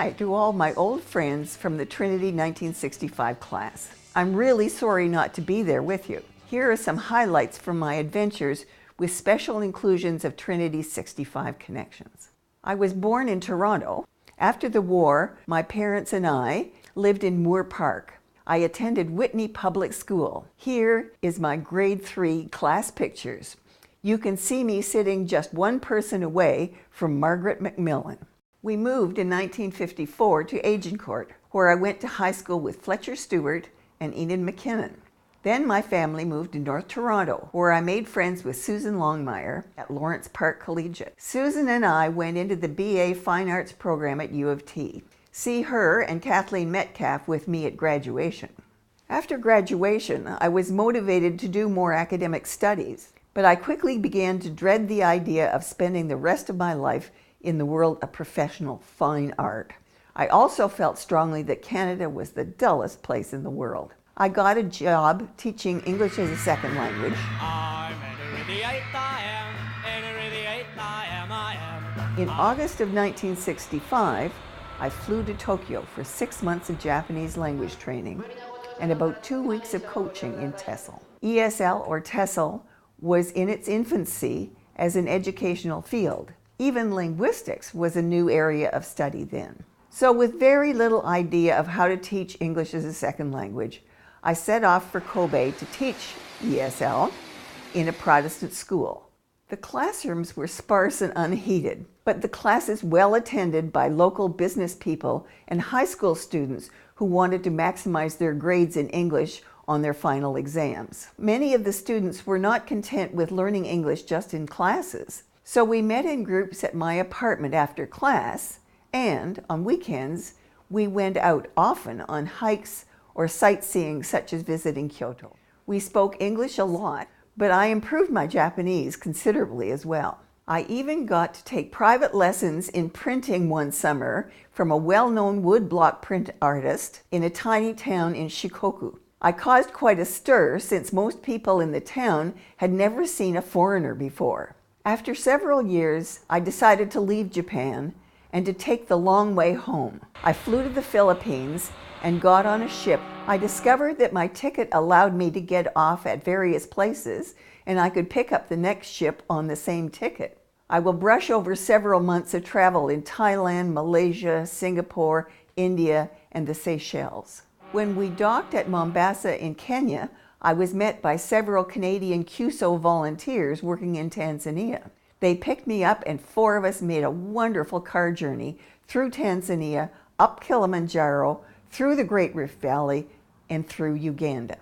hi to all my old friends from the Trinity 1965 class. I'm really sorry not to be there with you. Here are some highlights from my adventures with special inclusions of Trinity's 65 connections. I was born in Toronto. After the war, my parents and I lived in Moore Park. I attended Whitney Public School. Here is my grade 3 class pictures. You can see me sitting just one person away from Margaret Macmillan. We moved in 1954 to Agincourt, where I went to high school with Fletcher Stewart and Enid McKinnon. Then my family moved to North Toronto, where I made friends with Susan Longmire at Lawrence Park Collegiate. Susan and I went into the BA Fine Arts program at U of T. See her and Kathleen Metcalf with me at graduation. After graduation, I was motivated to do more academic studies, but I quickly began to dread the idea of spending the rest of my life in the world of professional fine art. I also felt strongly that Canada was the dullest place in the world. I got a job teaching English as a second language. In August of 1965, I flew to Tokyo for 6 months of Japanese language training and about 2 weeks of coaching in TESOL. ESL or TESOL was in its infancy as an educational field. Even linguistics was a new area of study then. So with very little idea of how to teach English as a second language, I set off for Kobe to teach ESL in a Protestant school. The classrooms were sparse and unheated, but the classes well attended by local business people and high school students who wanted to maximize their grades in English on their final exams. Many of the students were not content with learning English just in classes. So we met in groups at my apartment after class, and on weekends, we went out often on hikes or sightseeing such as visiting Kyoto. We spoke English a lot, but I improved my Japanese considerably as well. I even got to take private lessons in printing one summer from a well-known woodblock print artist in a tiny town in Shikoku. I caused quite a stir since most people in the town had never seen a foreigner before. After several years, I decided to leave Japan and to take the long way home. I flew to the Philippines and got on a ship. I discovered that my ticket allowed me to get off at various places and I could pick up the next ship on the same ticket. I will brush over several months of travel in Thailand, Malaysia, Singapore, India, and the Seychelles. When we docked at Mombasa in Kenya, I was met by several Canadian CUSO volunteers working in Tanzania. They picked me up and 4 of us made a wonderful car journey through Tanzania, up Kilimanjaro, through the Great Rift Valley, and through Uganda.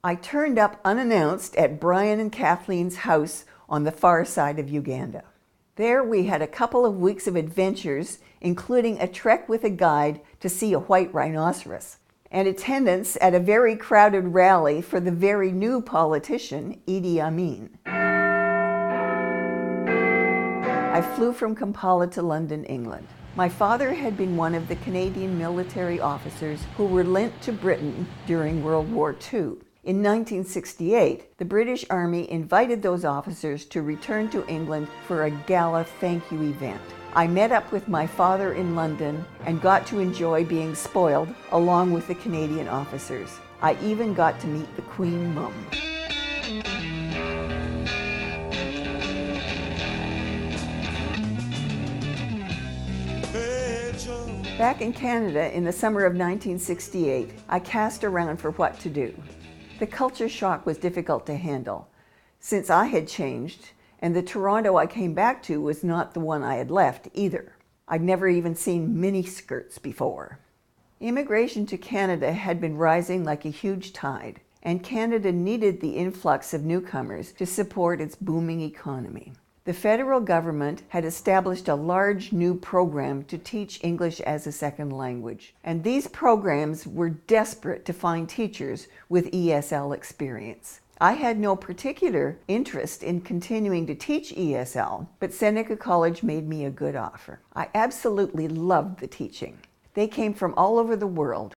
I turned up unannounced at Brian and Kathleen's house on the far side of Uganda. There we had a couple of weeks of adventures, including a trek with a guide to see a white rhinoceros, and attendance at a very crowded rally for the very new politician, Idi Amin. I flew from Kampala to London, England. My father had been one of the Canadian military officers who were lent to Britain during World War II. In 1968, the British Army invited those officers to return to England for a gala thank you event. I met up with my father in London and got to enjoy being spoiled along with the Canadian officers. I even got to meet the Queen Mum. Back in Canada in the summer of 1968, I cast around for what to do. The culture shock was difficult to handle, since I had changed, and the Toronto I came back to was not the one I had left either. I'd never even seen miniskirts before. Immigration to Canada had been rising like a huge tide, and Canada needed the influx of newcomers to support its booming economy. The federal government had established a large new program to teach English as a second language, and these programs were desperate to find teachers with ESL experience. I had no particular interest in continuing to teach ESL, but Seneca College made me a good offer. I absolutely loved the teaching. They came from all over the world.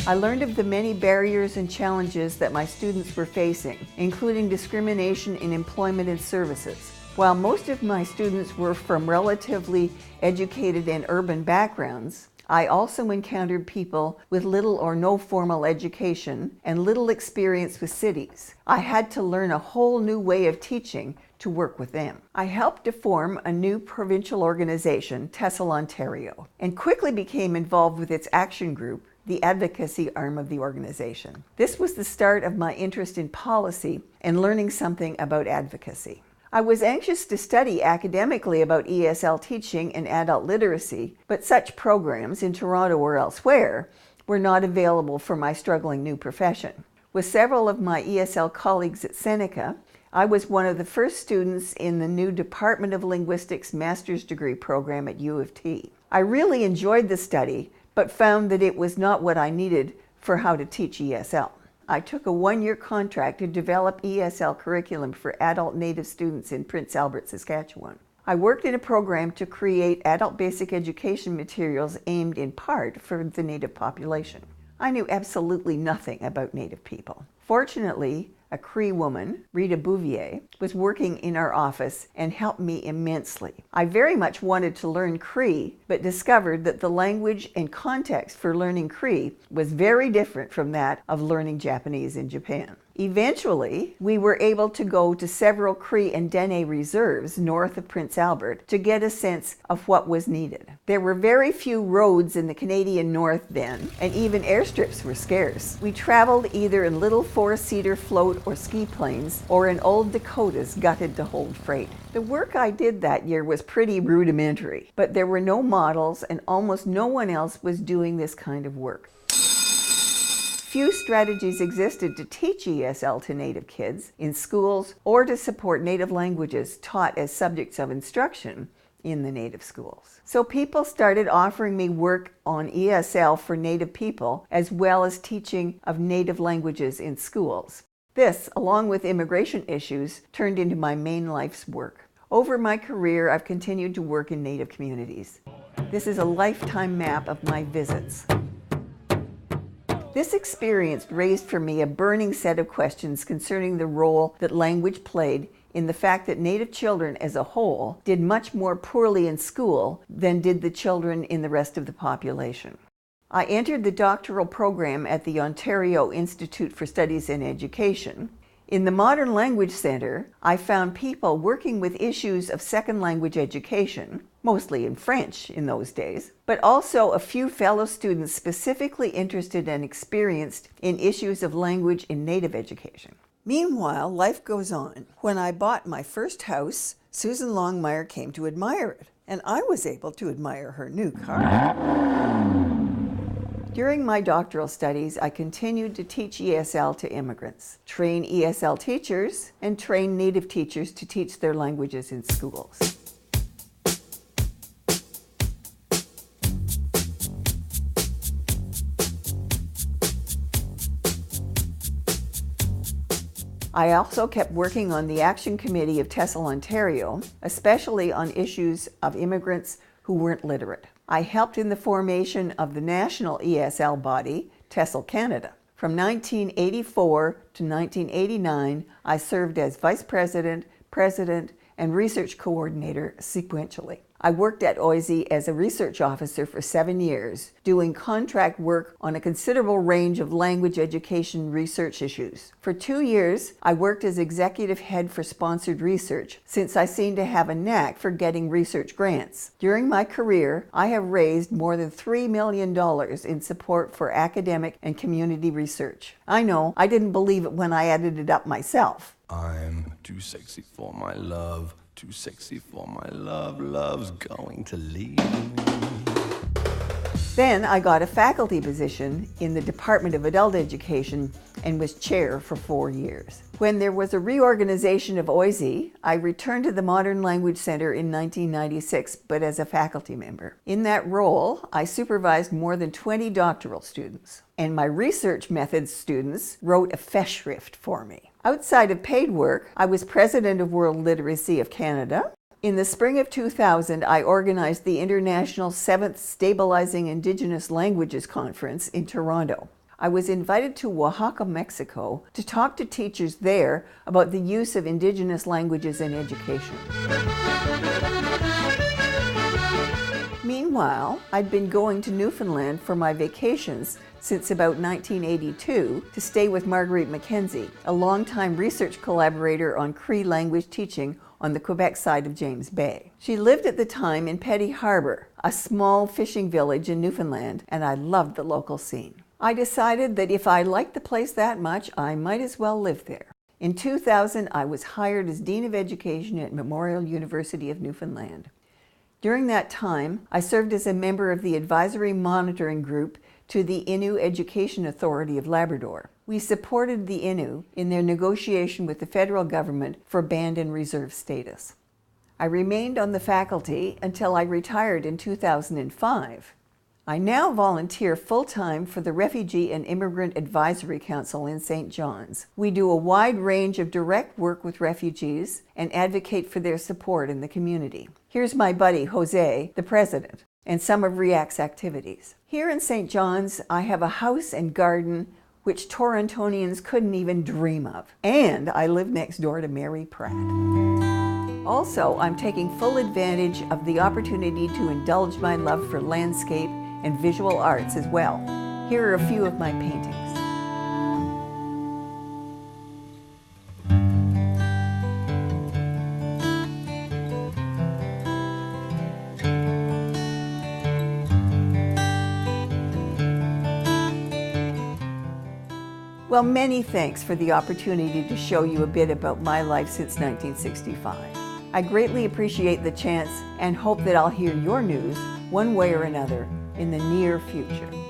I learned of the many barriers and challenges that my students were facing, including discrimination in employment and services. While most of my students were from relatively educated and urban backgrounds, I also encountered people with little or no formal education and little experience with cities. I had to learn a whole new way of teaching to work with them. I helped to form a new provincial organization, TESOL Ontario, and quickly became involved with its action group, the advocacy arm of the organization. This was the start of my interest in policy and learning something about advocacy. I was anxious to study academically about ESL teaching and adult literacy, but such programs in Toronto or elsewhere were not available for my struggling new profession. With several of my ESL colleagues at Seneca, I was one of the first students in the new Department of Linguistics master's degree program at U of T. I really enjoyed the study, but found that it was not what I needed for how to teach ESL. I took a one-year contract to develop ESL curriculum for adult Native students in Prince Albert, Saskatchewan. I worked in a program to create adult basic education materials aimed in part for the Native population. I knew absolutely nothing about Native people. Fortunately, a Cree woman, Rita Bouvier, was working in our office and helped me immensely. I very much wanted to learn Cree, but discovered that the language and context for learning Cree was very different from that of learning Japanese in Japan. Eventually, we were able to go to several Cree and Dene reserves north of Prince Albert to get a sense of what was needed. There were very few roads in the Canadian North then, and even airstrips were scarce. We traveled either in little four-seater float or ski planes, or in old Dakotas gutted to hold freight. The work I did that year was pretty rudimentary, but there were no models and almost no one else was doing this kind of work. Few strategies existed to teach ESL to Native kids in schools or to support Native languages taught as subjects of instruction in the Native schools. So people started offering me work on ESL for Native people as well as teaching of Native languages in schools. This, along with immigration issues, turned into my main life's work. Over my career, I've continued to work in Native communities. This is a lifetime map of my visits. This experience raised for me a burning set of questions concerning the role that language played in the fact that Native children as a whole did much more poorly in school than did the children in the rest of the population. I entered the doctoral program at the Ontario Institute for Studies in Education. In the Modern Language Centre, I found people working with issues of second language education, mostly in French in those days, but also a few fellow students specifically interested and experienced in issues of language in Native education. Meanwhile, life goes on. When I bought my first house, Susan Longmire came to admire it, and I was able to admire her new car. During my doctoral studies, I continued to teach ESL to immigrants, train ESL teachers, and train Native teachers to teach their languages in schools. I also kept working on the Action Committee of TESOL Ontario, especially on issues of immigrants who weren't literate. I helped in the formation of the national ESL body, TESOL Canada. From 1984 to 1989, I served as Vice President, President, and Research Coordinator sequentially. I worked at OISE as a research officer for 7 years, doing contract work on a considerable range of language education research issues. For 2 years, I worked as executive head for sponsored research, since I seemed to have a knack for getting research grants. During my career, I have raised more than $3 million in support for academic and community research. I know, I didn't believe it when I added it up myself. I'm too sexy for my love, too sexy for my love, love's going to leave me. Then I got a faculty position in the Department of Adult Education and was chair for 4 years. When there was a reorganization of OISE, I returned to the Modern Language Centre in 1996, but as a faculty member. In that role, I supervised more than 20 doctoral students, and my research methods students wrote a festschrift for me. Outside of paid work, I was president of World Literacy of Canada. In the spring of 2000, I organized the International 7th Stabilizing Indigenous Languages Conference in Toronto. I was invited to Oaxaca, Mexico, to talk to teachers there about the use of indigenous languages in education. Meanwhile, I'd been going to Newfoundland for my vacations since about 1982 to stay with Marguerite Mackenzie, a longtime research collaborator on Cree language teaching on the Quebec side of James Bay. She lived at the time in Petty Harbor, a small fishing village in Newfoundland, and I loved the local scene. I decided that if I liked the place that much, I might as well live there. In 2000, I was hired as Dean of Education at Memorial University of Newfoundland. During that time, I served as a member of the Advisory Monitoring Group to the Innu Education Authority of Labrador. We supported the Innu in their negotiation with the federal government for band and reserve status. I remained on the faculty until I retired in 2005. I now volunteer full-time for the Refugee and Immigrant Advisory Council in St. John's. We do a wide range of direct work with refugees and advocate for their support in the community. Here's my buddy, Jose, the president, and some of REACT's activities. Here in St. John's, I have a house and garden which Torontonians couldn't even dream of. And I live next door to Mary Pratt. Also, I'm taking full advantage of the opportunity to indulge my love for landscape and visual arts as well. Here are a few of my paintings. Well, many thanks for the opportunity to show you a bit about my life since 1965. I greatly appreciate the chance and hope that I'll hear your news one way or another in the near future.